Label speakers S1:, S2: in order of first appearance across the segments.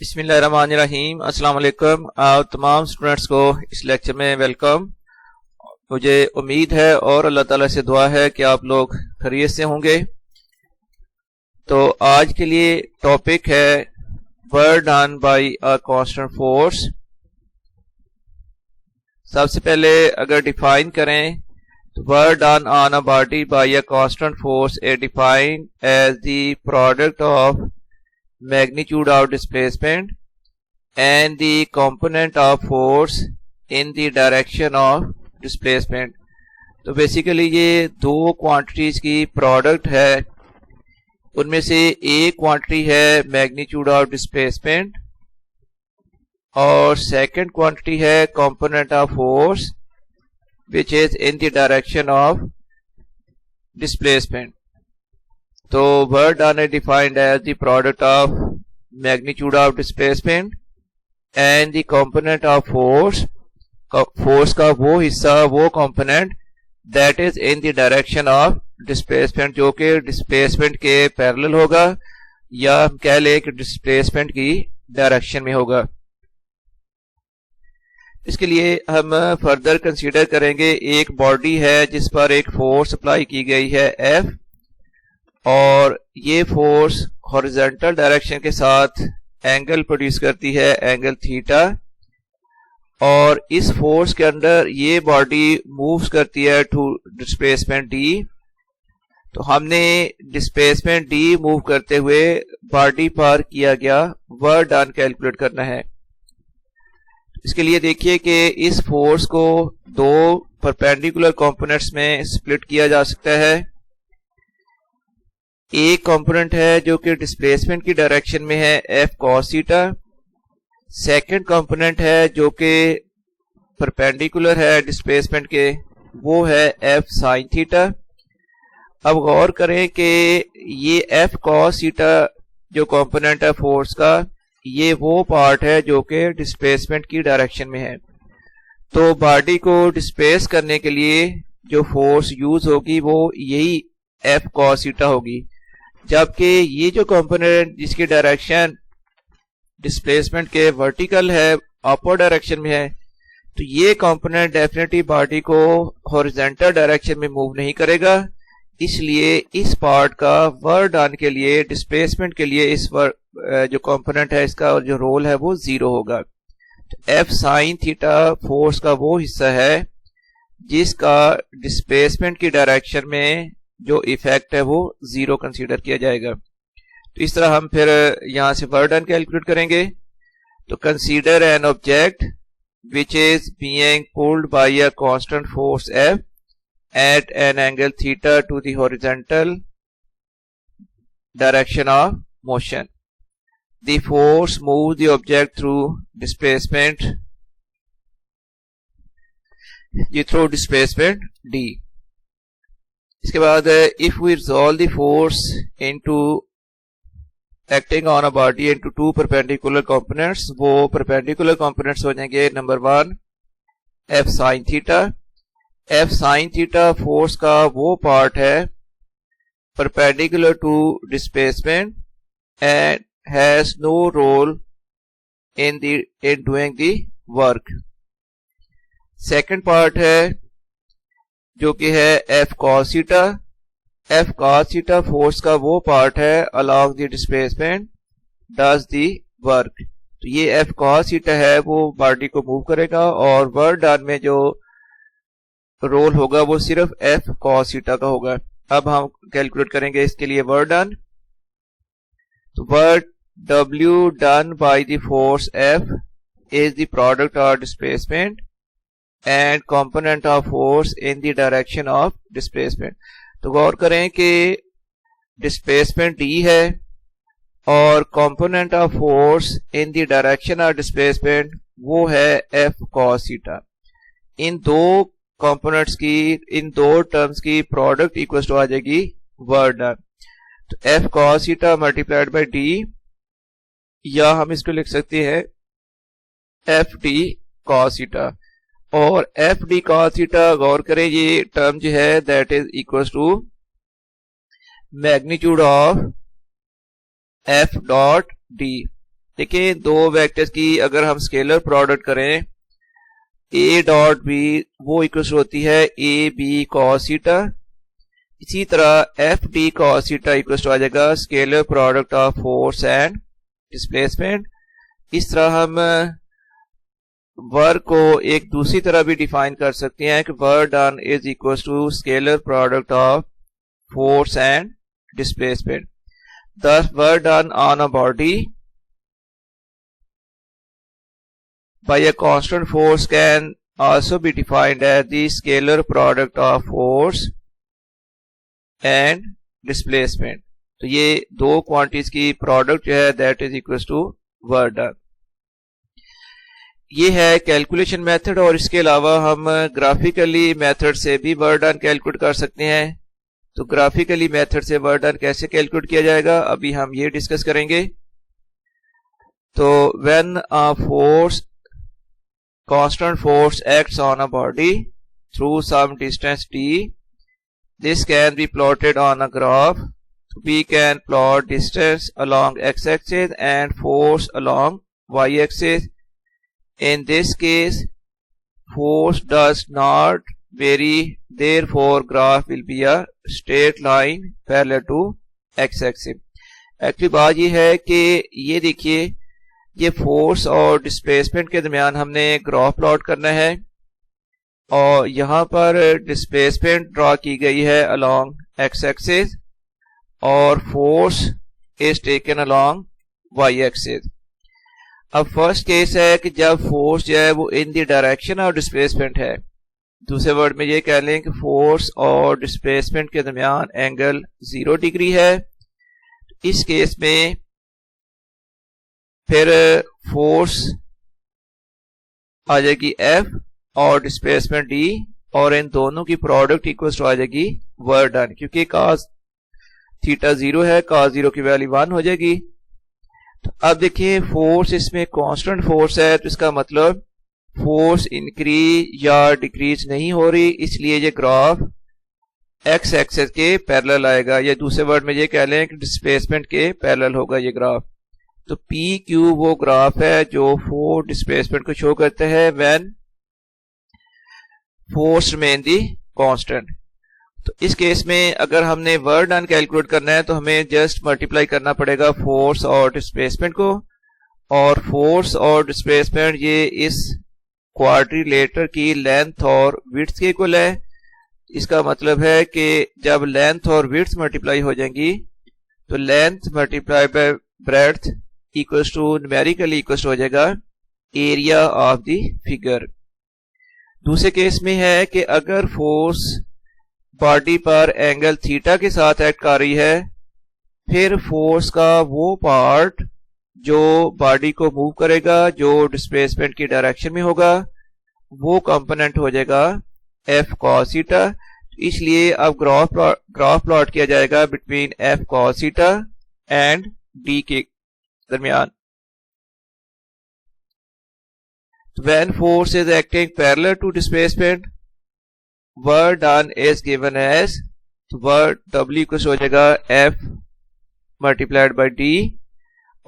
S1: बिस्मिल्लाहिर्रहमानिर्रहीम। अस्सलाम वालेकुम। आप तमाम स्टूडेंट्स को इस लेक्चर में वेलकम। मुझे उम्मीद है और अल्लाह ताला से दुआ है कि आप लोग खैरियत से होंगे। तो आज के लिए टॉपिक है work done by a constant force. सबसे पहले अगर डिफाइन करें तो work done on a body by a constant force is defined as the product of magnitude of displacement and the component of force in the direction of displacement। तो basically ये दो quantities की product है। उनमें से एक quantity है magnitude of displacement और सेकंड क्वांटिटी है component of force which is in the direction of displacement. तो work done is defined as the product of magnitude of displacement and the component of force। Force का वो हिस्सा, वो component that is in the direction of displacement, जो कि displacement के parallel होगा या हम कह लें कि डिस्प्लेसमेंट की डायरेक्शन में होगा। इसके लिए हम फर्दर कंसीडर करेंगे एक बॉडी है जिस पर एक फोर्स अप्लाई की गई है F, और ये फोर्स हॉरिजॉन्टल डायरेक्शन के साथ एंगल प्रोड्यूस करती है, एंगल थीटा, और इस फोर्स के अंदर ये बॉडी मूव्स करती है टू डिस्प्लेसमेंट d। तो हमने डिस्प्लेसमेंट d मूव करते हुए बॉडी पर किया गया वर्क डन कैलकुलेट करना है। इसके लिए देखिए कि इस फोर्स को दो परपेंडिकुलर कंपोनेंट्स में स्प्लिट किया जा सकता है। एक कंपोनेंट है जो कि डिस्प्लेसमेंट की डायरेक्शन में है F cos theta. Second component है जो कि परपेंडिकुलर है डिस्प्लेसमेंट के, वो है F sin थीटा। अब गौर करें कि ये F cos थीटा जो कंपोनेंट है फोर्स का, ये वो पार्ट है जो कि डिस्प्लेसमेंट की डायरेक्शन में है। तो बॉडी को डिस्प्लेस करने के लिए जो फोर्स यूज होगी वो यही F cos थीटा होगी, जबकि ये जो कंपोनेंट जिसकी डायरेक्शन डिस्प्लेसमेंट के वर्टिकल है, अपर डायरेक्शन में है, तो ये कंपोनेंट डेफिनेटली बॉडी को हॉरिजॉन्टल डायरेक्शन में मूव नहीं करेगा। इसलिए इस पार्ट का वर्क डन के लिए, डिस्प्लेसमेंट के लिए इस जो कंपोनेंट है इसका जो रोल है वो जीरो होगा। तो F sin थीटा फोर्स का वो हिस्सा है जिसका डिस्प्लेसमेंट की डायरेक्शन में जो इफेक्ट है वो जीरो कंसीडर किया जाएगा। तो इस तरह हम फिर यहां से वर्क डन कैलकुलेट करेंगे। तो consider an object which is being pulled by a constant force F at an angle theta to the horizontal direction of motion. The force move the object through displacement D। इसके बाद if we resolve the force into acting on a body into two perpendicular components, वो perpendicular components हो जाएंगे number 1 F sin theta. F sin theta force का वो part है perpendicular to displacement and has no role in doing the work. Second part है जो कि है F cos theta. F cos theta force का वो पार्ट है along the displacement does the work. तो ये F cos थीटा है वो बॉडी को मूव करेगा और वर्क डन में जो रोल होगा वो सिर्फ F cos थीटा का होगा। अब हम कैलकुलेट करेंगे इसके लिए वर्क डन। तो work W done by the force F is the product of displacement and component of force in the direction of displacement। तो गौर करें कि डिस्प्लेसमेंट D है और component of force in the direction of displacement वो है F cos theta. इन दो components की, इन दो टर्म्स की प्रोडक्ट इक्वल टू आ जाएगी वर्क डन। तो F cos theta multiplied by D, या हम इसको लिख सकते हैं FD cos थीटा। और FD cos थीटा गौर करें ये टर्म जो है that is equal to magnitude of F dot D। देखिए दो वेक्टर्स की अगर हम स्केलर प्रोडक्ट करें a डॉट बी वो इक्वल होती है ए बी कॉस थीटा। इसी तरह F D cos theta equal आ जाएगा scalar product of force and displacement. इस तरह हम वर्क को एक दूसरी तरह भी डिफाइन कर सकते हैं कि work done is equal to scalar product of force and displacement. Thus work done on a body by a constant force can also be defined as the scalar product of force and displacement। तो ये दो quantities की product जो है that is equal to work done. ये है calculation method और इसके अलावा हम ग्राफिकली मेथड से भी वर्क डन कैलकुलेट कर सकते हैं। तो ग्राफिकली मेथड से वर्क डन कैसे कैलकुलेट किया जाएगा अभी हम ये डिस्कस करेंगे। तो when a force constant force acts on a body through some distance d, this can be plotted on a graph। We can plot distance along x-axis and force along y-axis। In this case force does not vary, therefore graph will be a straight line parallel to x-axis। Actually बात ये है कि ये देखिए ये force और displacement के दरमियान हमने ग्राफ प्लॉट करना है और यहाँ पर डिस्प्लेसमेंट ड्रॉ की गई है अलोंग एक्स एक्सिस और force is taken along y axis. अब फर्स्ट केस है कि जब फोर्स जो है वो in the direction of displacement है, दूसरे वर्ड में ये कह लें कि फोर्स और डिस्प्लेसमेंट के दरमियान एंगल 0 डिग्री है। इस केस में फिर फोर्स आ जाएगी F और डिस्प्लेसमेंट D और इन दोनों की प्रोडक्ट इक्वल आ जाएगी वर्क डन, क्योंकि cos थीटा 0 है, cos 0 की वैल्यू 1 हो जाएगी। तो अब देखिए फोर्स इसमें कांस्टेंट फोर्स है तो इसका मतलब फोर्स इंक्रीज या डिक्रीज नहीं हो रही, इसलिए ये ग्राफ एक्स एक्सिस के पैरेलल आएगा, या दूसरे वर्ड में ये कह लें कि डिस्प्लेसमेंट के पैरेलल होगा ये ग्राफ। तो पी क्यू वो ग्राफ है जो फोर्स डिस्प्लेसमेंट को शो करते हैं when force remain the constant. तो इस केस में अगर हमने वर्क डन कैलकुलेट करना है तो हमें जस्ट मल्टीप्लाई करना पड़ेगा फोर्स और डिस्प्लेसमेंट को, और फोर्स और डिस्प्लेसमेंट ये इस क्वाड्रिलेटर की लेंथ और विड्थ के इक्वल है। इसका मतलब है कि जब लेंथ और विड्थ मल्टीप्लाई हो जाएंगी तो length multiply by breadth equals to numerically equals हो जाएगा एरिया ऑफ द फिगर। दूसरे केस में है कि अगर फोर्स बॉडी पर एंगल थीटा के साथ एक्ट कर रही है, फिर फोर्स का वो पार्ट जो बॉडी को मूव करेगा जो डिस्प्लेसमेंट की डायरेक्शन में होगा वो कंपोनेंट हो जाएगा एफ कॉस थीटा। इसलिए अब ग्राफ प्लॉट किया जाएगा between F cos theta and D के दरमियान। When force is acting parallel to displacement, work done is given as work W equal हो जाएगा F मल्टीप्लाइड बाई D,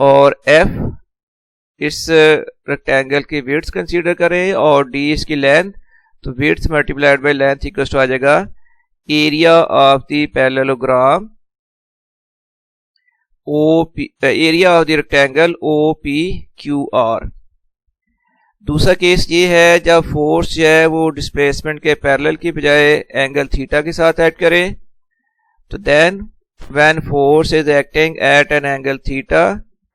S1: और F इस रेक्टेंगल की विड्थ कंसीडर करें और D इसकी लेंथ, तो width multiplied by length equal आ जाएगा area of the parallelogram area of the rectangle OPQR। दूसरा केस ये है जब फोर्स जो है वो डिस्प्लेसमेंट के पैरेलल की बजाय एंगल थीटा के साथ एक्ट करे, तो then when force is acting at an angle theta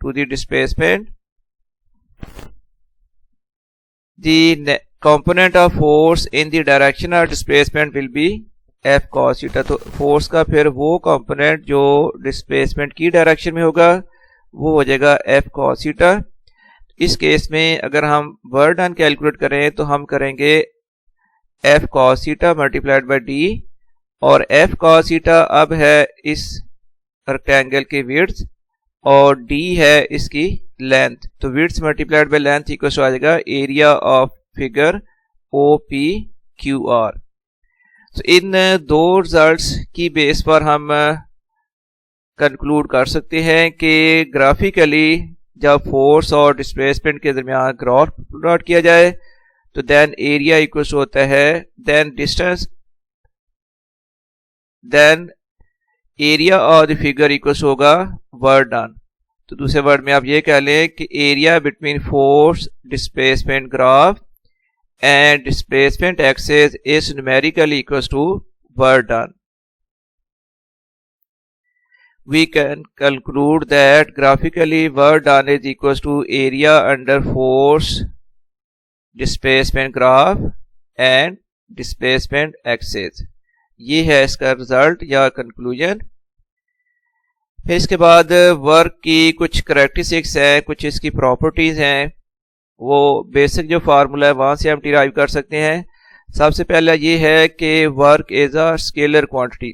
S1: to the displacement, the component of force in the direction of displacement will be f cos theta. तो force का फिर वो कंपोनेंट जो displacement की डायरेक्शन में होगा वो हो जाएगा एफ कॉस थीटा। इस केस में अगर हम वर्क डन कैलकुलेट करें तो हम करेंगे F cos theta multiplied by D, और एफ कॉस थीटा अब है इस रेक्टेंगल की विड्थ और डी है इसकी लेंथ, तो width multiplied by length equal आ जाएगा एरिया ऑफ फिगर OPQR। तो इन दो रिजल्ट्स की बेस पर हम कंक्लूड कर सकते हैं कि ग्राफिकली जब फोर्स और डिस्प्लेसमेंट के दरमियान ग्राफ प्लॉट किया जाए तो देन एरिया इक्वल होता है देन डिस्टेंस देन एरिया और द फिगर इक्वल होगा वर्क डन। तो दूसरे वर्ड में आप ये कह लें कि area between force displacement graph and displacement axis is numerically equals to work done. We can conclude that graphically work done is equals to area under force displacement graph and displacement axis. ये है इसका result या conclusion. फिर इसके बाद work की कुछ characteristics हैं, कुछ इसकी प्रॉपर्टीज हैं, वो बेसिक जो फार्मूला है वहां से हम डिराइव कर सकते हैं। सबसे पहला ये है कि work is a scalar quantity.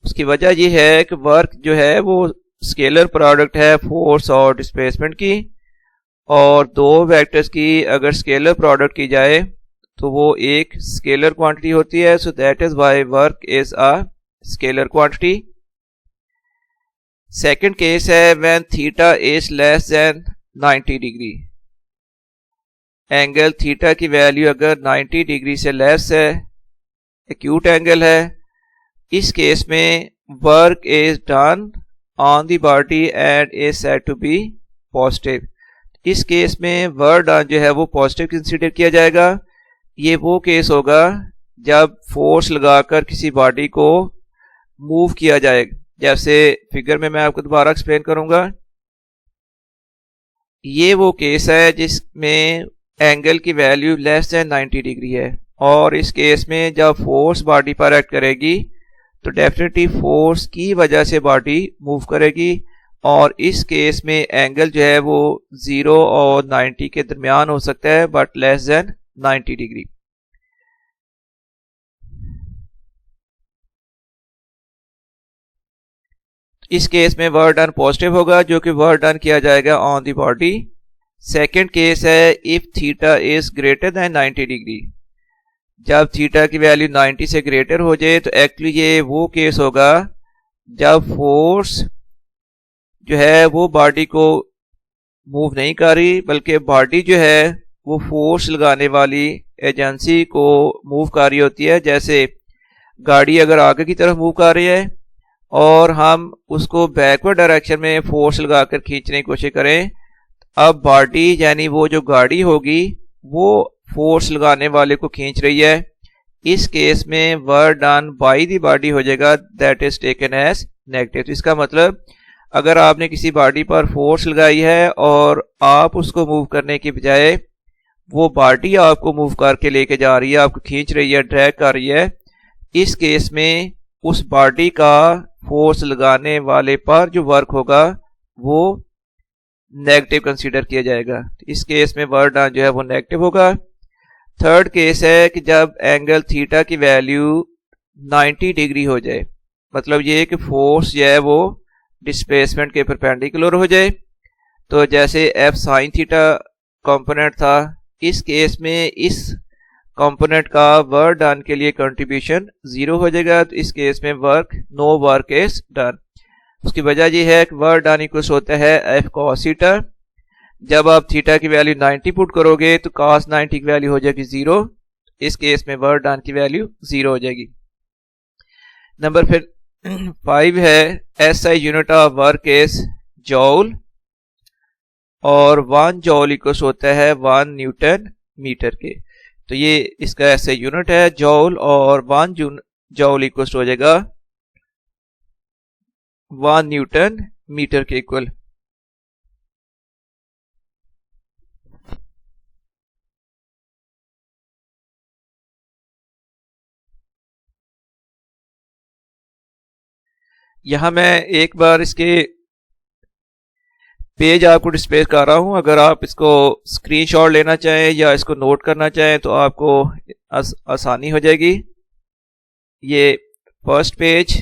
S1: उसकी वजह ये है कि वर्क जो है वो स्केलर प्रोडक्ट है फोर्स और डिस्प्लेसमेंट की, और दो वेक्टर्स की अगर स्केलर प्रोडक्ट की जाए तो वो एक स्केलर क्वांटिटी होती है। So that is why work is a scalar quantity. Second case है when theta is less than 90 degree. Angle theta की वैल्यू अगर 90 डिग्री से लेस है, एक्यूट एंगल है, इस केस में work is done on the body and is said to be positive. इस case में वर्क डन जो है वो पॉजिटिव कंसीडर किया जाएगा। ये वो केस होगा जब फोर्स लगाकर किसी बॉडी को मूव किया जाए, जैसे फिगर में मैं आपको दोबारा एक्सप्लेन करूंगा। ये वो केस है जिसमें एंगल की वैल्यू लेस देन 90 डिग्री है, और इस केस में जब फोर्स बॉडी पर एक्ट करेगी तो डेफिनेटली फोर्स की वजह से बॉडी मूव करेगी, और इस केस में एंगल जो है वो 0 और 90 के दरमियान हो सकता है बट लेस देन 90 डिग्री। इस केस में वर्क डन पॉजिटिव होगा जो कि वर्क डन किया जाएगा on the body. Second case है if theta is greater than 90 degree. जब थीटा की वैल्यू 90 से ग्रेटर हो जाए तो एक्चुअली ये वो केस होगा जब फोर्स जो है वो बॉडी को मूव नहीं कर रही, बल्कि बॉडी जो है वो फोर्स लगाने वाली एजेंसी को मूव कर रही होती है। जैसे गाड़ी अगर आगे की तरफ मूव कर रही है और हम उसको बैकवर्ड डायरेक्शन में फोर्स लगाकर खींचने की कोशिश करें, अब बॉडी यानी वो जो गाड़ी होगी वो फोर्स लगाने वाले को खींच रही है। इस केस में work done by the body हो जाएगा that is taken as negative. इसका मतलब अगर आपने किसी बॉडी पर फोर्स लगाई है और आप उसको मूव करने की बजाय वो बॉडी आपको मूव करके लेके जा रही है, आपको खींच रही है, ड्रैग कर रही है, इस केस में उस बॉडी का फोर्स लगाने वाले पर जो वर्क होगा वो नेगेटिव कंसीडर किया जाएगा। इस केस में वर्क डन जो है वो नेगेटिव होगा। थर्ड केस है कि जब एंगल थीटा की वैल्यू 90 डिग्री हो जाए, मतलब ये कि फोर्स जो है वो डिस्प्लेसमेंट के परपेंडिकुलर हो जाए। तो जैसे एफ साइन थीटा कंपोनेंट था, इस केस में इस कंपोनेंट का वर्क डन के लिए कंट्रीब्यूशन 0 हो जाएगा। तो इस केस में नो वर्क इज डन। उसकी वजह यह है कि वर्क डन इक्वल होता है एफ कॉस थीटा। जब आप थीटा की वैल्यू 90 पुट करोगे तो कॉस 90 की वैल्यू हो जाएगी 0। इस केस में वर्क डन की वैल्यू 0 हो जाएगी। नंबर फिर 5 है SI unit of work is जॉल, और 1 जॉल इक्वल होता है 1 न्यूटन मीटर के। तो ये इसका ऐसे यूनिट है जॉल, और 1 जॉल इक्वल हो जाएगा 1 न्यूटन मीटर के इक्वल। यहां मैं एक बार इसके पेज आपको डिस्प्ले कर रहा हूं। अगर आप इसको स्क्रीनशॉट लेना चाहें या इसको नोट करना चाहें तो आपको आसानी हो जाएगी। ये फर्स्ट पेज,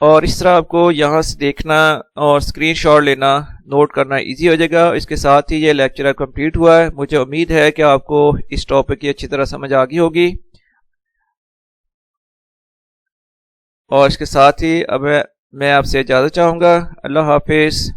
S1: और इस तरह आपको यहाँ से देखना और स्क्रीनशॉट लेना, नोट करना इजी हो जाएगा। इसके साथ ही ये लेक्चर कंप्लीट हुआ है। मुझे उम्मीद है कि आपको इस टॉपिक की अच्छी तरह समझ आ गई होगी। और इसके साथ ही अब मैं आपसे इजाज़त चाहूँगा। अल्लाह हाफिज़।